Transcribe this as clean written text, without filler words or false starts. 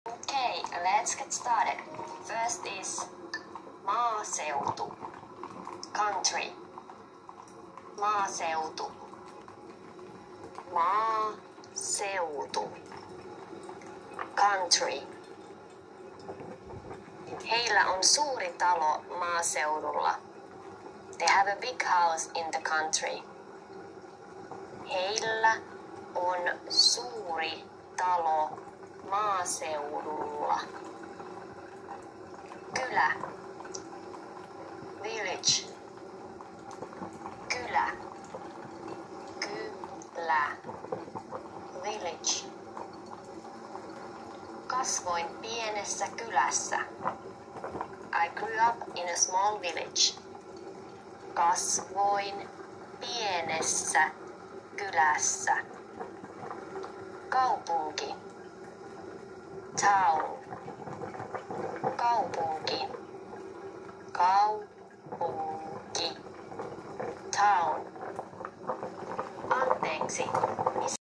Okay, let's get started. First is maaseutu, country. Maaseutu. Maaseutu. Country. Heillä on suuri talo maaseudulla. They have a big house in the country. Heillä on suuri talo maaseudulla. Kylä. Village. Kylä. Kylä. Village. Kasvoin pienessä kylässä. I grew up in a small village. Kasvoin pienessä kylässä. Kaupunki. Town. Kaupunki. Kaupunki. Town. Anteeksi.